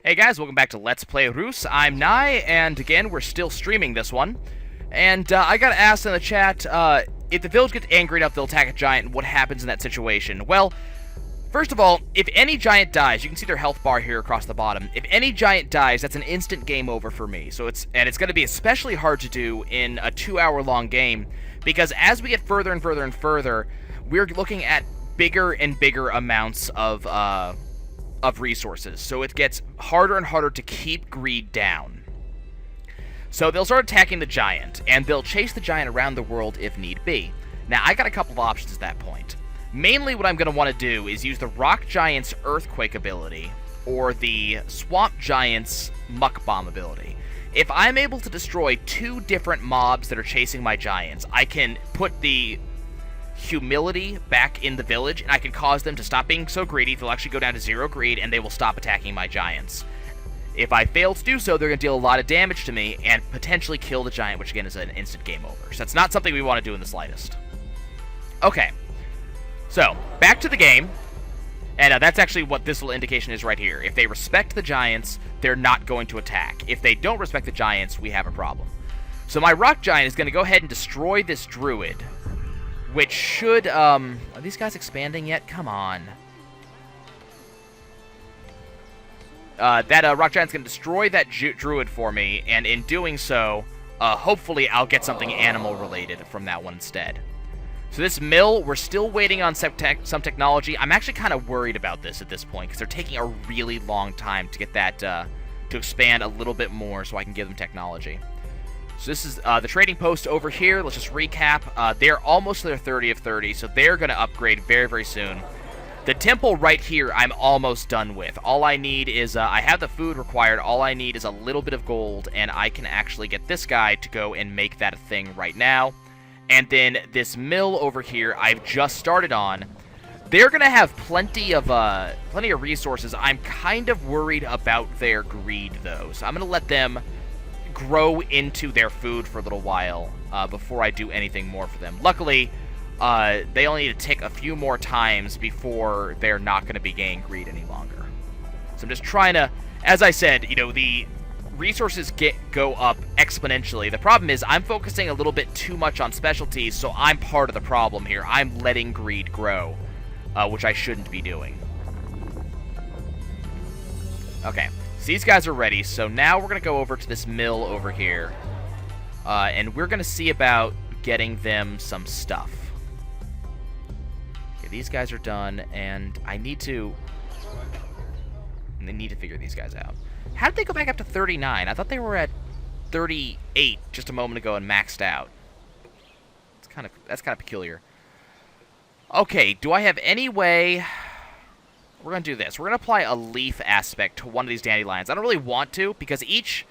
Hey guys, welcome back to Let's Play Reus. I'm Nye, and again, we're still streaming this one. And I got asked in the chat, if the village gets angry enough, they'll attack a giant, and what happens in that situation? Well, first of all, if any giant dies, you can see their health bar here across the bottom. If any giant dies, that's an instant game over for me. So it's going to be especially hard to do in a 2-hour-long game, because as we get further and further and further, we're looking at bigger and bigger amounts of resources, so it gets harder and harder to keep greed down. So they'll start attacking the giant, and they'll chase the giant around the world if need be. Now, I got a couple of options at that point. Mainly what I'm going to want to do is use the rock giant's earthquake ability, or the swamp giant's muck bomb ability. If I'm able to destroy 2 different mobs that are chasing my giants, I can put the humility back in the village, and I can cause them to stop being so greedy. They'll actually go down to 0 greed, and they will stop attacking my giants. If I fail to do so, they're going to deal a lot of damage to me and potentially kill the giant, which again is an instant game over. So that's not something we want to do in the slightest. Okay, so back to the game, and that's actually what this little indication is right here. If they respect the giants, they're not going to attack. If they don't respect the giants, we have a problem. So my rock giant is going to go ahead and destroy this druid, which should, are these guys expanding yet? Come on. That rock giant's going to destroy that druid for me, and in doing so, hopefully I'll get something animal-related from that one instead. So this mill, we're still waiting on some technology. I'm actually kind of worried about this at this point, because they're taking a really long time to get that, to expand a little bit more so I can give them technology. So this is the trading post over here. Let's just recap. They're almost to their 30 of 30, so they're going to upgrade very, very soon. The temple right here, I'm almost done with. All I need is, I have the food required. All I need is a little bit of gold, and I can actually get this guy to go and make that a thing right now. And then this mill over here, I've just started on. They're going to have plenty of resources. I'm kind of worried about their greed, though. So I'm going to let them grow into their food for a little while before I do anything more for them. Luckily, they only need to tick a few more times before they're not going to be gaining greed any longer. So I'm just trying to, as I said, you know, the resources go up exponentially. The problem is I'm focusing a little bit too much on specialties, so I'm part of the problem here. I'm letting greed grow, which I shouldn't be doing. Okay. So these guys are ready, so now we're going to go over to this mill over here, and we're going to see about getting them some stuff. Okay, these guys are done, and I need to figure these guys out. How did they go back up to 39? I thought they were at 38 just a moment ago and maxed out. That's kind of peculiar. Okay, do I have any way? We're going to do this. We're going to apply a leaf aspect to one of these dandelions. I don't really want to, because each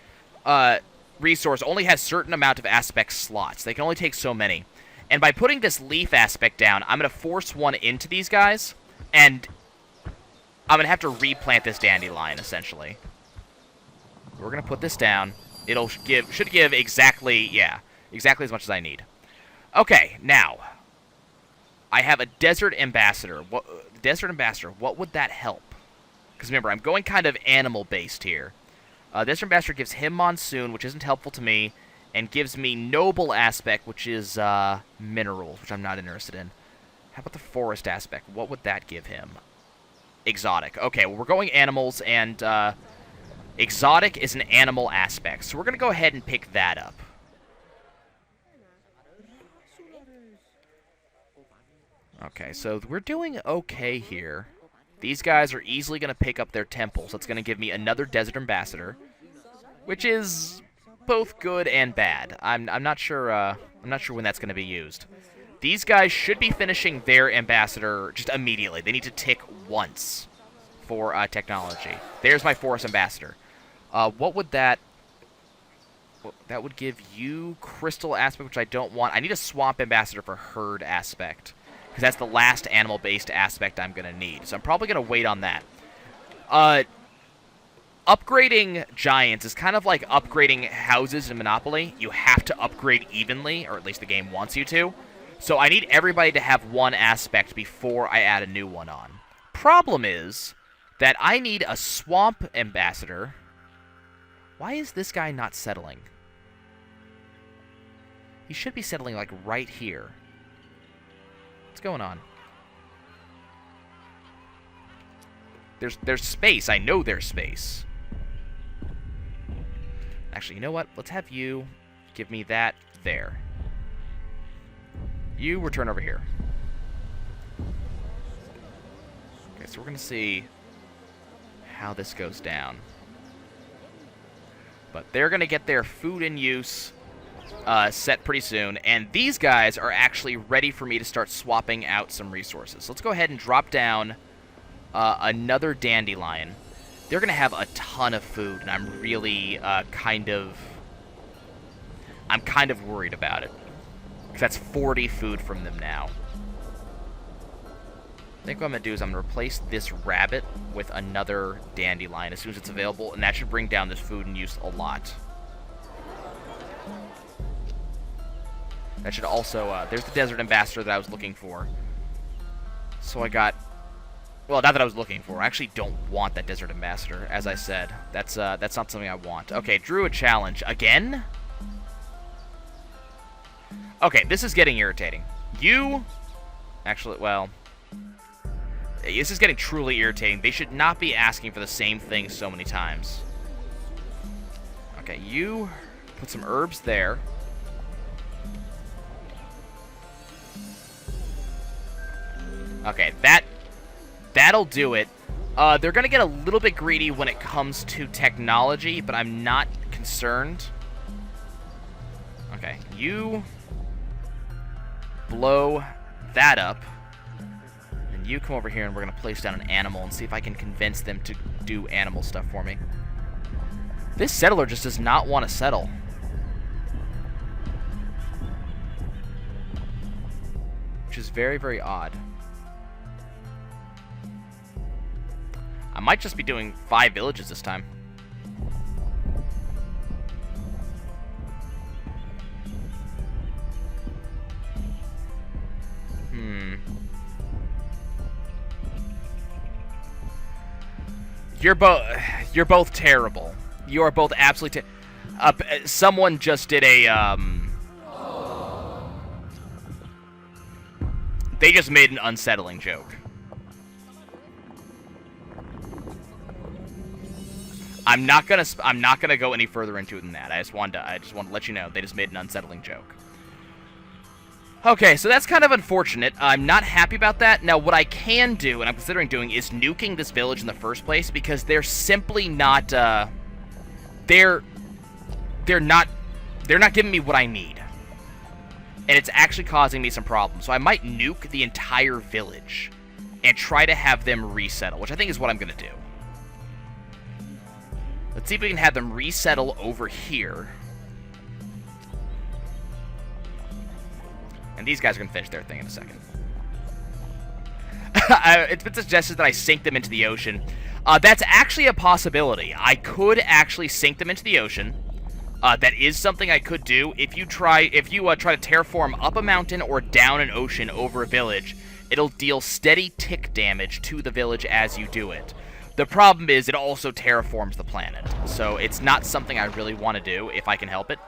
resource only has a certain amount of aspect slots. They can only take so many. And by putting this leaf aspect down, I'm going to force one into these guys, and I'm going to have to replant this dandelion, essentially. We're going to put this down. Should give exactly as much as I need. Okay, now, I have a desert ambassador. What would that help? Because remember, I'm going kind of animal-based here. Desert ambassador gives him monsoon, which isn't helpful to me, and gives me noble aspect, which is minerals, which I'm not interested in. How about the forest aspect? What would that give him? Exotic. Okay, well, we're going animals, and exotic is an animal aspect, so we're going to go ahead and pick that up. Okay, so we're doing okay here. These guys are easily going to pick up their temple, so it's going to give me another desert ambassador, which is both good and bad. I'm not sure when that's going to be used. These guys should be finishing their ambassador just immediately. They need to tick once for technology. There's my forest ambassador. What would that? That would give you crystal aspect, which I don't want. I need a swamp ambassador for herd aspect, because that's the last animal-based aspect I'm going to need. So I'm probably going to wait on that. Upgrading giants is kind of like upgrading houses in Monopoly. You have to upgrade evenly, or at least the game wants you to. So I need everybody to have one aspect before I add a new one on. Problem is, that I need a swamp ambassador. Why is this guy not settling? He should be settling, like, right here. What's going on? There's space. I know there's space. Actually, you know what? Let's have you give me that there. You return over here. Okay, so we're going to see how this goes down. But they're going to get their food in use set pretty soon. And these guys are actually ready for me to start swapping out some resources. So let's go ahead and drop down another dandelion. They're going to have a ton of food, and I'm really kind of worried about it. Because that's 40 food from them now. I think what I'm going to do is I'm going to replace this rabbit with another dandelion as soon as it's available, and that should bring down this food in use a lot. That should also, there's the desert ambassador that I was looking for. So I got, well, not that I was looking for. I actually don't want that desert ambassador, as I said. That's not something I want. Okay, drew a challenge. Again? Okay, this is getting irritating. You, actually, well, this is getting truly irritating. They should not be asking for the same thing so many times. Okay, you put some herbs there. Okay, that'll do it. They're going to get a little bit greedy when it comes to technology, but I'm not concerned. Okay, you blow that up. And you come over here and we're going to place down an animal and see if I can convince them to do animal stuff for me. This settler just does not want to settle. Which is very, very odd. I might just be doing 5 villages this time. You're both terrible. You are both absolutely someone just did a they just made an unsettling joke. I'm not gonna go any further into it than that. I just want to let you know they just made an unsettling joke. Okay, so that's kind of unfortunate. I'm not happy about that. Now, what I can do, and I'm considering doing, is nuking this village in the first place, because they're simply not, they're not giving me what I need. And it's actually causing me some problems. So I might nuke the entire village and try to have them resettle, which I think is what I'm going to do. Let's see if we can have them resettle over here. And these guys are going to finish their thing in a second. It's been suggested that I sink them into the ocean. That's actually a possibility. I could actually sink them into the ocean. That is something I could do. If you try to terraform up a mountain or down an ocean over a village, it'll deal steady tick damage to the village as you do it. The problem is it also terraforms the planet. So it's not something I really want to do if I can help it.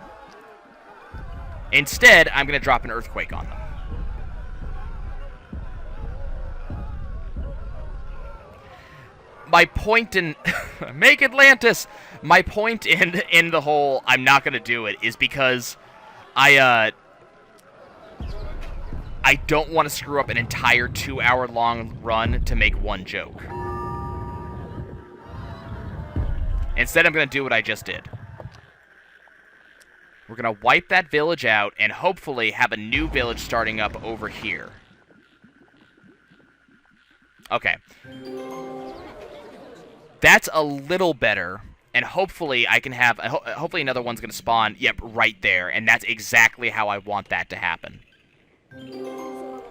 Instead, I'm going to drop an earthquake on them. My point in... Make Atlantis! My point in the whole I'm not going to do it is because I don't want to screw up an entire 2-hour-long run to make one joke. Instead, I'm going to do what I just did. We're going to wipe that village out and hopefully have a new village starting up over here. Okay. That's a little better. And hopefully I can have... hopefully another one's going to spawn, yep, right there. And that's exactly how I want that to happen.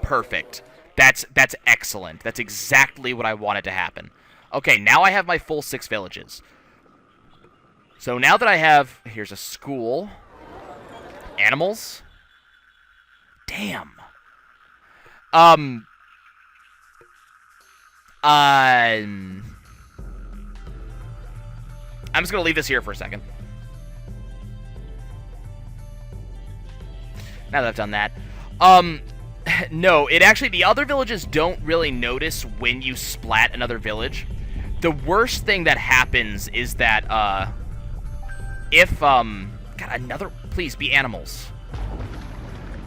Perfect. That's excellent. That's exactly what I wanted to happen. Okay, now I have my full 6 villages. So now that I have... Here's a school... Animals? Damn. I'm just going to leave this here for a second. Now that I've done that. No, it actually, the other villages don't really notice when you splat another village. The worst thing that happens is that, God, another, please be animals.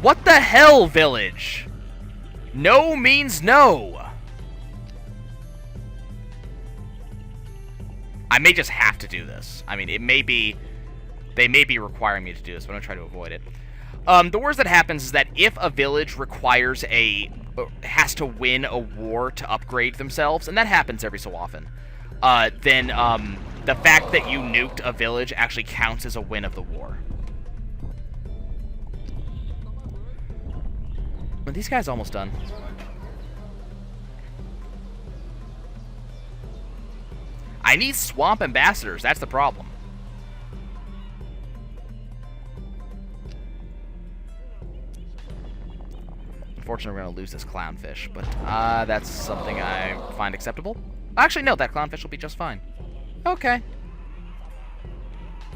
What the hell, village? No means no. I may just have to do this. I mean, it may be, they may be requiring me to do this, but I'm gonna try to avoid it. The worst that happens is that if a village requires has to win a war to upgrade themselves, and that happens every so often, then the fact that you nuked a village actually counts as a win of the war. Are these guys almost done? I need swamp ambassadors, that's the problem. Unfortunately, we're going to lose this clownfish, but that's something I find acceptable. Actually, no, that clownfish will be just fine. Okay.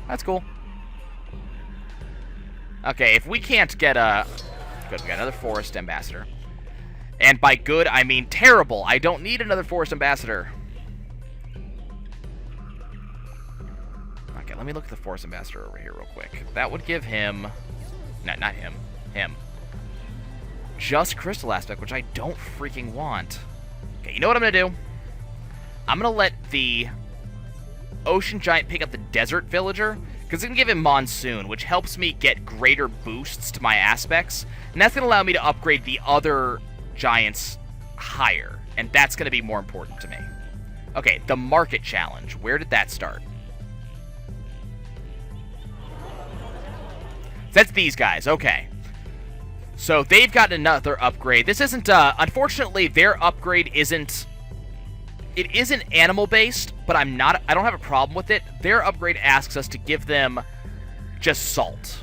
That's cool. Okay, if we can't get a... Good, we got another forest ambassador. And by good, I mean terrible. I don't need another forest ambassador. Okay, let me look at the forest ambassador over here real quick. That would give him... No, not him. Him. Just crystal aspect, which I don't freaking want. Okay, you know what I'm going to do? I'm going to let the ocean giant pick up the desert villager, because it's going to give him monsoon, which helps me get greater boosts to my aspects, and that's going to allow me to upgrade the other giants higher, and that's going to be more important to me. Okay, the market challenge. Where did that start? That's these guys. Okay. So they've gotten another upgrade. This isn't, unfortunately, their upgrade isn't, it isn't animal-based, but I don't have a problem with it. Their upgrade asks us to give them just salt.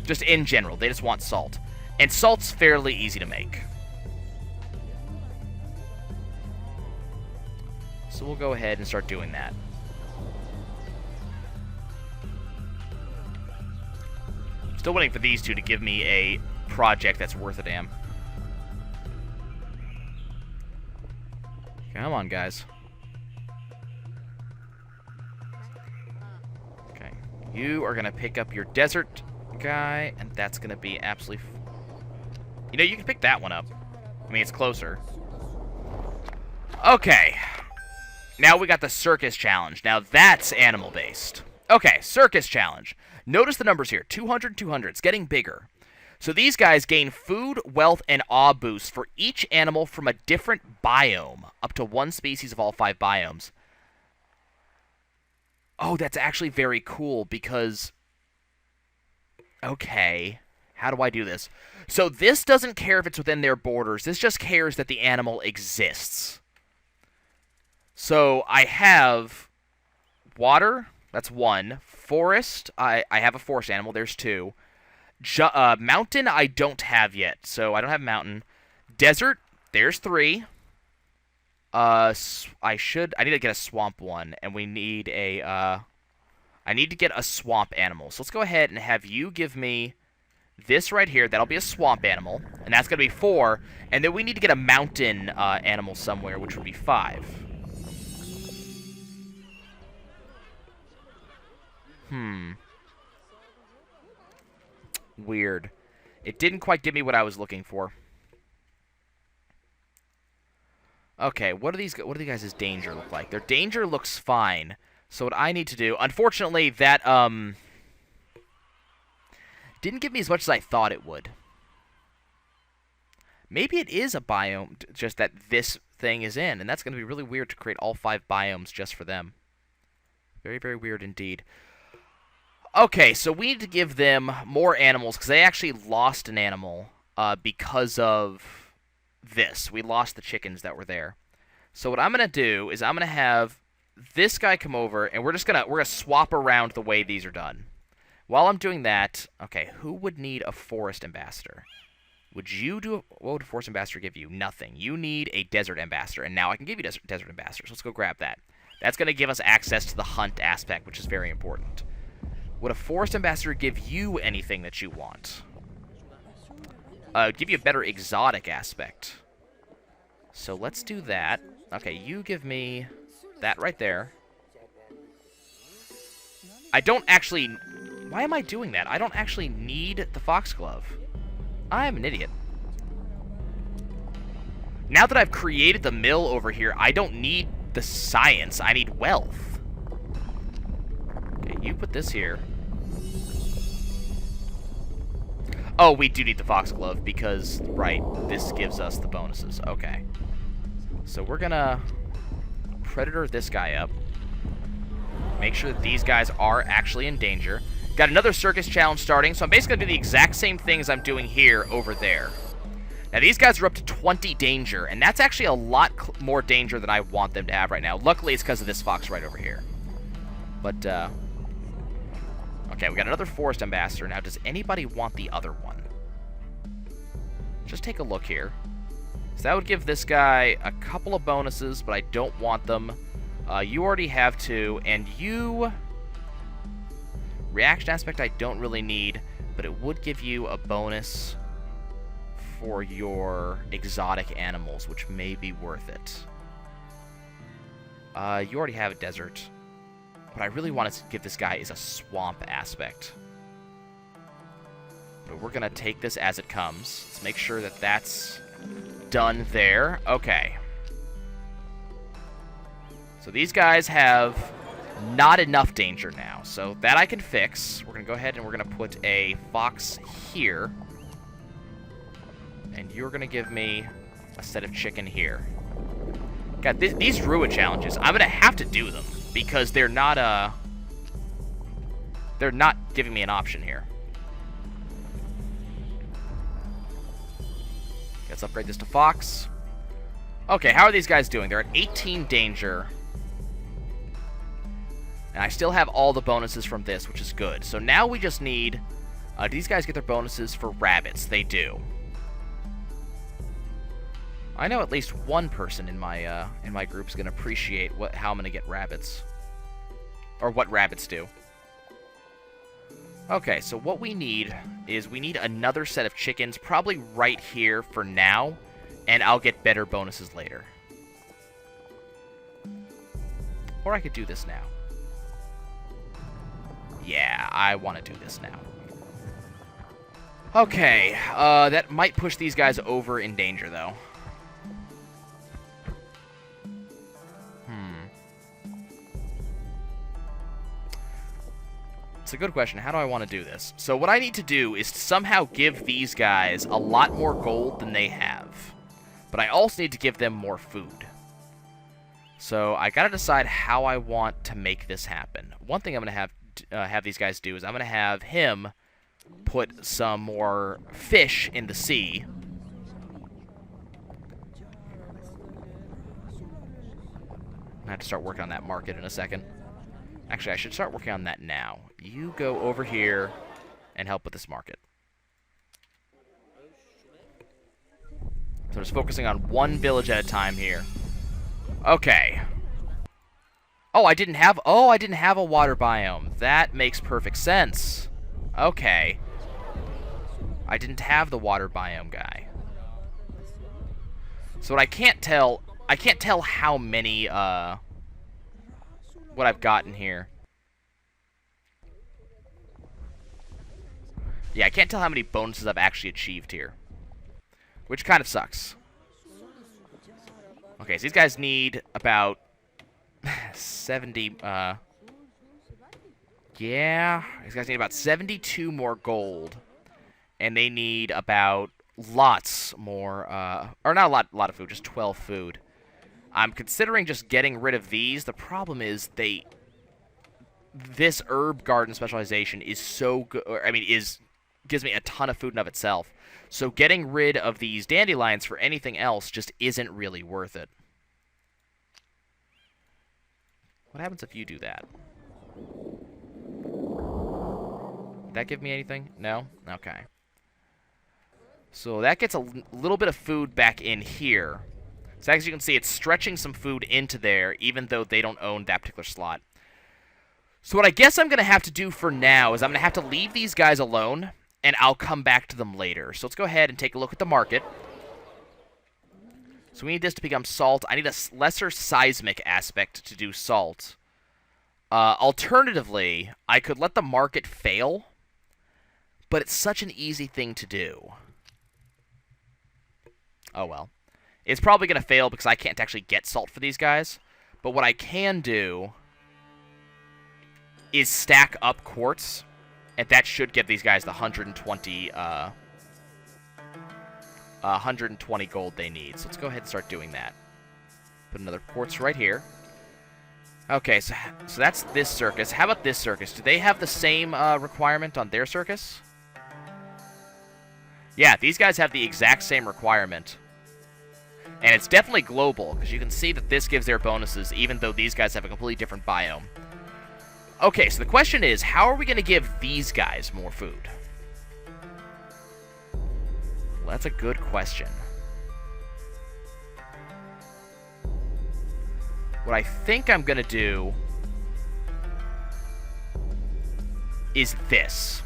Just in general, they just want salt. And salt's fairly easy to make. So we'll go ahead and start doing that. Still waiting for these two to give me a project that's worth a damn. Come on, guys. Okay. You are going to pick up your desert guy, and that's going to be absolutely... You know, you can pick that one up. I mean, it's closer. Okay. Now we got the circus challenge. Now that's animal-based. Okay, circus challenge. Notice the numbers here. 200, 200. It's getting bigger. So these guys gain food, wealth, and awe boosts for each animal from a different biome, up to one species of all 5 biomes. Oh, that's actually very cool because... Okay, how do I do this? So this doesn't care if it's within their borders. This just cares that the animal exists. So I have water, that's 1. Forest, I have a forest animal, there's 2. Mountain, I don't have yet, so I don't have mountain. Desert, there's 3. I need to get a swamp one, and we need a, I need to get a swamp animal. So let's go ahead and have you give me this right here. That'll be a swamp animal, and that's going to be 4. And then we need to get a mountain animal somewhere, which would be 5. Weird. It didn't quite give me what I was looking for. Okay, what do these guys' danger look like? Their danger looks fine. So what I need to do, unfortunately, that didn't give me as much as I thought it would. Maybe it is a biome just that this thing is in, and that's going to be really weird to create all 5 biomes just for them. Very, very weird indeed. Okay, so we need to give them more animals, because they actually lost an animal because of this. We lost the chickens that were there. So what I'm going to do is I'm going to have this guy come over, and we're gonna swap around the way these are done. While I'm doing that, okay, who would need a forest ambassador? Would you do... What would a forest ambassador give you? Nothing. You need a desert ambassador, and now I can give you desert ambassadors. Let's go grab that. That's going to give us access to the hunt aspect, which is very important. Would a forest ambassador give you anything that you want? Give you a better exotic aspect. So let's do that. Okay, you give me that right there. I don't actually... Why am I doing that? I don't actually need the foxglove. I'm an idiot. Now that I've created the mill over here, I don't need the science. I need wealth. Okay, you put this here. Oh, we do need the foxglove because, right, this gives us the bonuses. Okay. So we're gonna predator this guy up. Make sure that these guys are actually in danger. Got another circus challenge starting, so I'm basically going to do the exact same things I'm doing here over there. Now, these guys are up to 20 danger, and that's actually a lot more danger than I want them to have right now. Luckily, it's because of this fox right over here. But, okay, we got another forest ambassador. Now, does anybody want the other one? Just take a look here. So that would give this guy a couple of bonuses, but I don't want them. You already have two, and you... Reaction aspect I don't really need, but it would give you a bonus for your exotic animals, which may be worth it. You already have a desert. What I really want to give this guy is a swamp aspect. But we're going to take this as it comes. Let's make sure that that's done there. Okay. So these guys have not enough danger now. So that I can fix. We're going to go ahead and we're going to put a fox here. And you're going to give me a set of chicken here. God, these Ruin challenges, I'm going to have to do them. Because they're not giving me an option here. Let's upgrade this to fox. Okay, how are these guys doing? They're at 18 danger. And I still have all the bonuses from this, which is good. So now we just need... do these guys get their bonuses for rabbits? They do. I know at least one person in my group is going to appreciate how I'm going to get rabbits. Or what rabbits do. Okay, so what we need is we need another set of chickens, probably right here for now, and I'll get better bonuses later. Or I could do this now. Yeah, I want to do this now. Okay, that might push these guys over in danger, though. It's a good question. How do I want to do this? So what I need to do is to somehow give these guys a lot more gold than they have. But I also need to give them more food. So I gotta decide how I want to make this happen. One thing I'm gonna have these guys do is I'm gonna have him put some more fish in the sea. I have to start working on that market in a second. Actually, I should start working on that now. You go over here and help with this market. So just focusing on one village at a time here. Okay. Oh, I didn't have a water biome. That makes perfect sense. Okay. I didn't have the water biome guy. So what I can't tell how many what I've gotten here. Yeah, I can't tell how many bonuses I've actually achieved here. Which kind of sucks. Okay, so these guys need about 70, yeah, these guys need about 72 more gold. And they need about lots more, or not a lot of food, just 12 food. I'm considering just getting rid of these. The problem is this herb garden specialization is so good. I mean, gives me a ton of food in of itself. So getting rid of these dandelions for anything else just isn't really worth it. What happens if you do that? Did that give me anything? No? Okay. So that gets a little bit of food back in here. So as you can see, it's stretching some food into there, even though they don't own that particular slot. So what I guess I'm going to have to do for now is I'm going to have to leave these guys alone, and I'll come back to them later. So let's go ahead and take a look at the market. So we need this to become salt. I need a lesser seismic aspect to do salt. Alternatively, I could let the market fail, but it's such an easy thing to do. Oh well. It's probably going to fail because I can't actually get salt for these guys. But what I can do is stack up quartz, and that should give these guys the 120 gold they need. So let's go ahead and start doing that. Put another quartz right here. Okay, so that's this circus. How about this circus? Do they have the same requirement on their circus? Yeah, these guys have the exact same requirement. And it's definitely global, because you can see that this gives their bonuses, even though these guys have a completely different biome. Okay, so the question is, how are we going to give these guys more food? Well, that's a good question. What I think I'm going to do is this.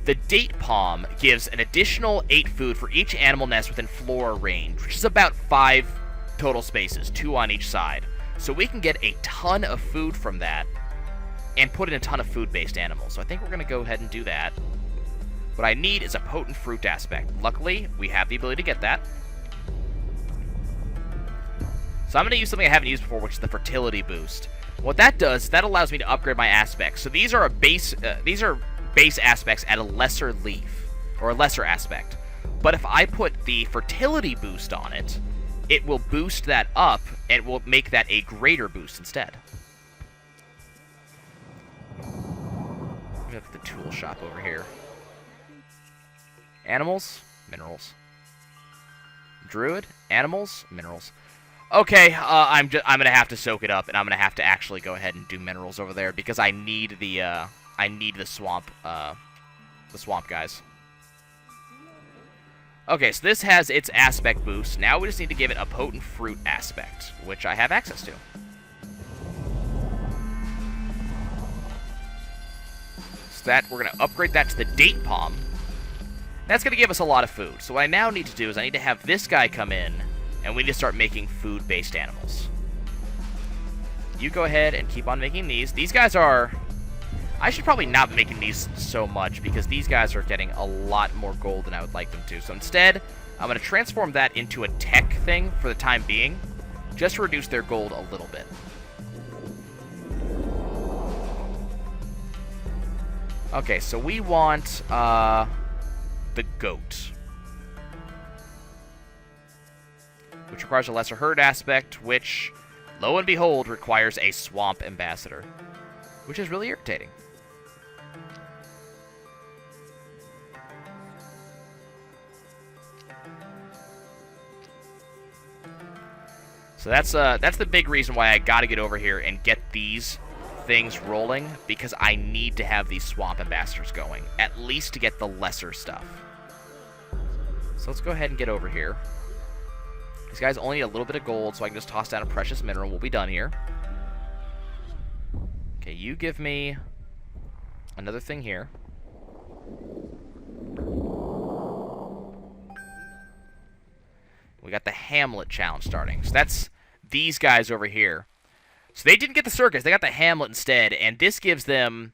The date palm gives an additional 8 food for each animal nest within flora range, which is about 5 total spaces, 2 on each side. So we can get a ton of food from that and put in a ton of food-based animals. So I think we're going to go ahead and do that. What I need is a potent fruit aspect. Luckily, we have the ability to get that. So I'm going to use something I haven't used before, which is the fertility boost. What that does, that allows me to upgrade my aspects. So these are base aspects at a lesser leaf, or a lesser aspect. But if I put the fertility boost on it, it will boost that up, and will make that a greater boost instead. We have the tool shop over here. Animals, minerals. Druid, animals, minerals. Okay, I'm gonna have to soak it up, and I'm gonna have to actually go ahead and do minerals over there because I need the swamp guys. Okay, so this has its aspect boost. Now we just need to give it a potent fruit aspect, which I have access to. So that we're gonna upgrade that to the date palm. That's gonna give us a lot of food. So what I now need to do is I need to have this guy come in, and we need to start making food-based animals. You go ahead and keep on making these. These guys are... I should probably not be making these so much, because these guys are getting a lot more gold than I would like them to. So instead, I'm going to transform that into a tech thing for the time being, just to reduce their gold a little bit. Okay, so we want the goat, which requires a lesser herd aspect, which, lo and behold, requires a swamp ambassador, which is really irritating. So that's the big reason why I gotta get over here and get these things rolling, because I need to have these swamp ambassadors going, at least to get the lesser stuff. So let's go ahead and get over here. These guys only need a little bit of gold, so I can just toss down a precious mineral. We'll be done here. Okay, you give me another thing here. We got the Hamlet challenge starting. So that's these guys over here. So they didn't get the circus. They got the Hamlet instead, and this gives them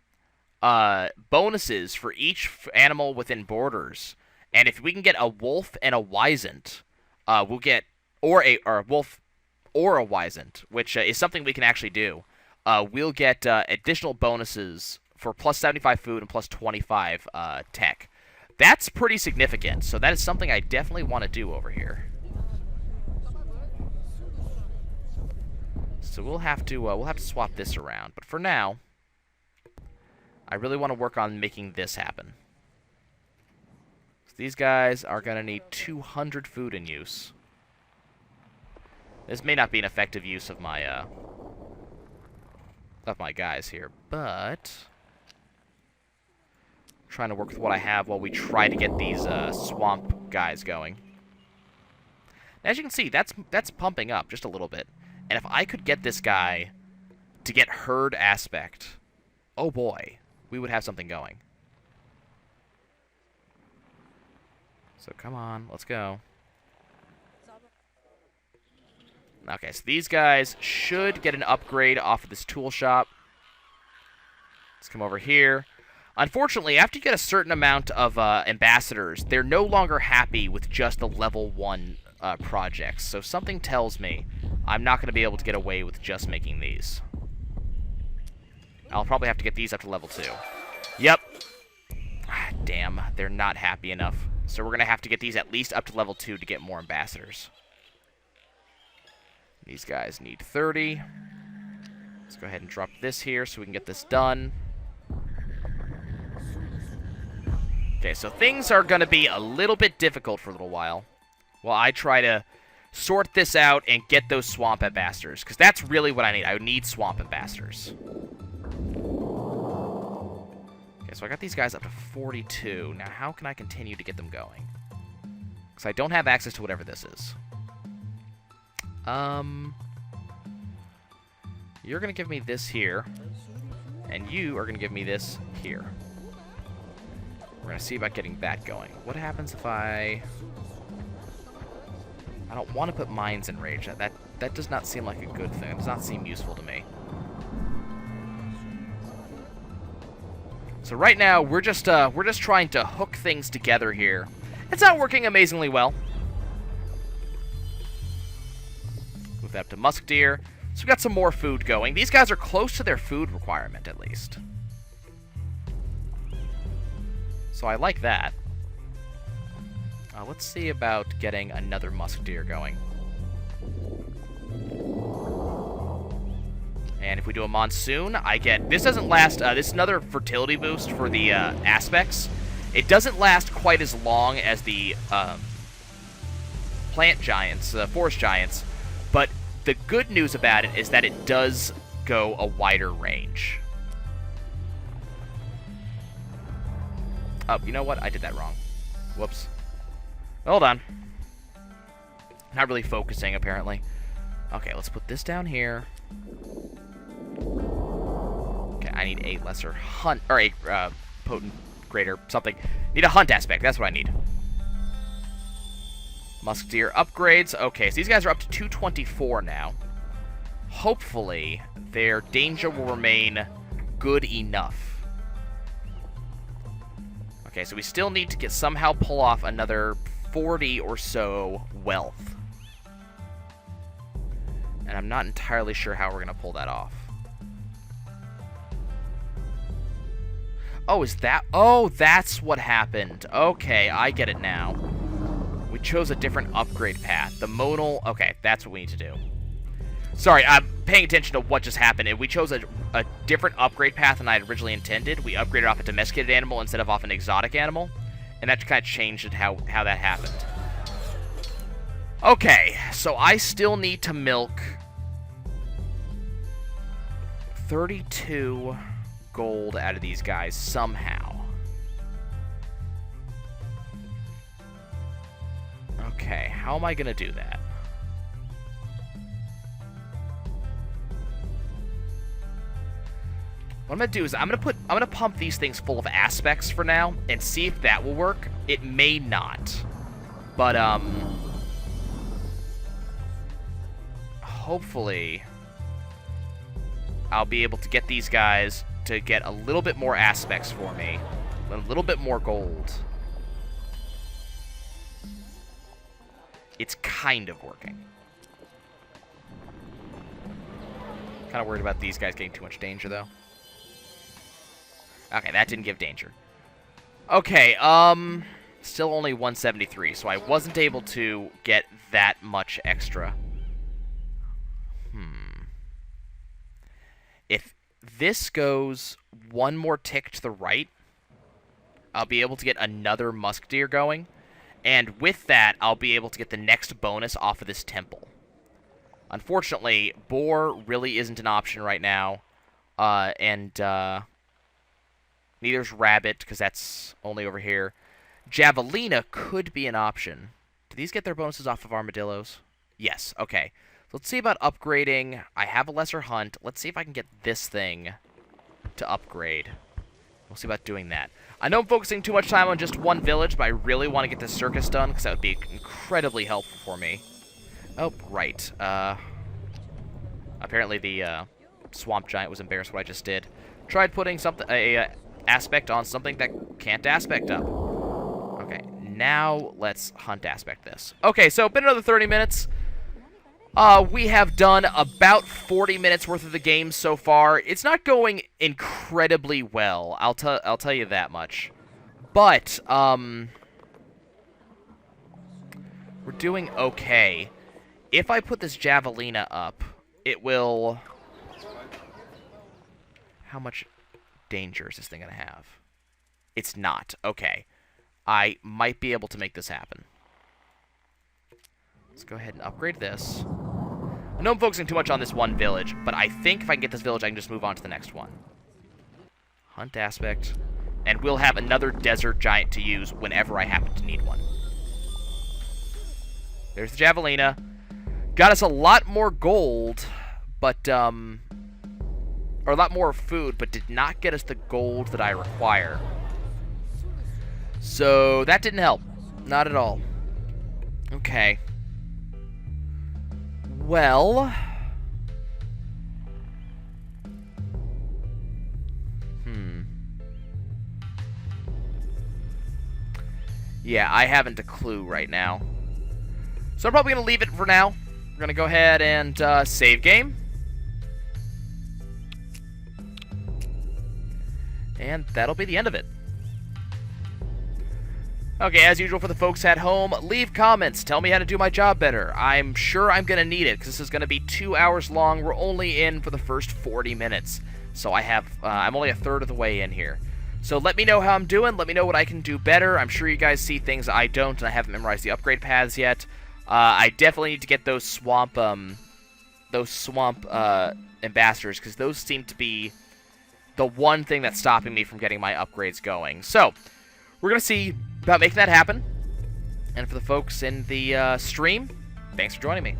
bonuses for each animal within borders. And if we can get a wolf and a Wisent, we'll get... Or a wolf or a Wisent, which is something we can actually do. We'll get additional bonuses for plus 75 food and plus 25 tech. That's pretty significant, so that is something I definitely want to do over here. So we'll have to swap this around, but for now, I really want to work on making this happen. So these guys are gonna need 200 food in use. This may not be an effective use of my guys here, but I'm trying to work with what I have while we try to get these swamp guys going. As you can see, that's pumping up just a little bit. And if I could get this guy to get herd aspect, oh boy, we would have something going. So come on, let's go. Okay, so these guys should get an upgrade off of this tool shop. Let's come over here. Unfortunately, after you get a certain amount of ambassadors, they're no longer happy with just the level 1 projects. So something tells me I'm not going to be able to get away with just making these. I'll probably have to get these up to level 2. Yep. Damn, they're not happy enough. So we're going to have to get these at least up to level 2 to get more ambassadors. These guys need 30. Let's go ahead and drop this here so we can get this done. Okay, so things are going to be a little bit difficult for a little while I try to sort this out and get those swamp ambassadors, because that's really what I need. I need swamp ambassadors. Okay, so I got these guys up to 42. Now, how can I continue to get them going? Because I don't have access to whatever this is. You're going to give me this here, and you are going to give me this here. We're going to see about getting that going. What happens if I don't want to put mines in rage. That does not seem like a good thing. It does not seem useful to me. So right now, we're just trying to hook things together here. It's not working amazingly well. Move that up to musk deer. So we got some more food going. These guys are close to their food requirement, at least. So I like that. Let's see about getting another musk deer going. And if we do a monsoon, I get... This doesn't last... this is another fertility boost for the aspects. It doesn't last quite as long as the plant giants, forest giants. But the good news about it is that it does go a wider range. Oh, you know what? I did that wrong. Whoops. Hold on. Not really focusing, apparently. Okay, let's put this down here. Okay, I need a lesser hunt, or a potent greater something. Need a hunt aspect, that's what I need. Musk deer upgrades. Okay, so these guys are up to 224 now. Hopefully, their danger will remain good enough. Okay, so we still need to somehow pull off another 40 or so wealth. And I'm not entirely sure how we're going to pull that off. Oh, is that... Oh, that's what happened. Okay, I get it now. We chose a different upgrade path. The modal... Okay, that's what we need to do. Sorry, I'm paying attention to what just happened. We chose a different upgrade path than I had originally intended. We upgraded off a domesticated animal instead of off an exotic animal. And that kind of changed how that happened. Okay, so I still need to milk 32 gold out of these guys somehow. Okay, how am I going to do that? What I'm gonna do is I'm gonna pump these things full of aspects for now and see if that will work. It may not, but hopefully I'll be able to get these guys to get a little bit more aspects for me, a little bit more gold. It's kind of working. Kind of worried about these guys getting too much danger though. Okay, that didn't give danger. Okay, still only 173, so I wasn't able to get that much extra. If this goes one more tick to the right, I'll be able to get another musk deer going, and with that, I'll be able to get the next bonus off of this temple. Unfortunately, boar really isn't an option right now, neither's rabbit, because that's only over here. Javelina could be an option Do these get their bonuses off of armadillos? Yes, okay. So let's see about upgrading. I have a lesser hunt. Let's see if I can get this thing to upgrade. We'll see about doing that. I know I'm focusing too much time on just one village, but I really want to get this circus done, because that would be incredibly helpful for me. Oh, right. Apparently the swamp giant was embarrassed what I just did. Tried putting something, aspect on something that can't aspect up. Okay, now let's hunt aspect this. Okay, so been another 30 minutes. We have done about 40 minutes worth of the game so far. It's not going incredibly well. I'll tell you that much. But we're doing okay. If I put this javelina up, it will. How much danger is this thing gonna have? It's not. Okay. I might be able to make this happen. Let's go ahead and upgrade this. I know I'm focusing too much on this one village, but I think if I can get this village, I can just move on to the next one. Hunt aspect. And we'll have another desert giant to use whenever I happen to need one. There's the javelina. Got us a lot more gold, but, or a lot more food, but did not get us the gold that I require. So, that didn't help. Not at all. Okay. Well... Yeah, I haven't a clue right now. So I'm probably going to leave it for now. We're going to go ahead and save game. And that'll be the end of it. Okay, as usual for the folks at home, leave comments. Tell me how to do my job better. I'm sure I'm going to need it, because this is going to be 2 hours long. We're only in for the first 40 minutes. So I'm only a third of the way in here. So let me know how I'm doing. Let me know what I can do better. I'm sure you guys see things I don't, and I haven't memorized the upgrade paths yet. I definitely need to get those swamp ambassadors, because those seem to be the one thing that's stopping me from getting my upgrades going. So, we're going to see about making that happen. And for the folks in the stream, thanks for joining me.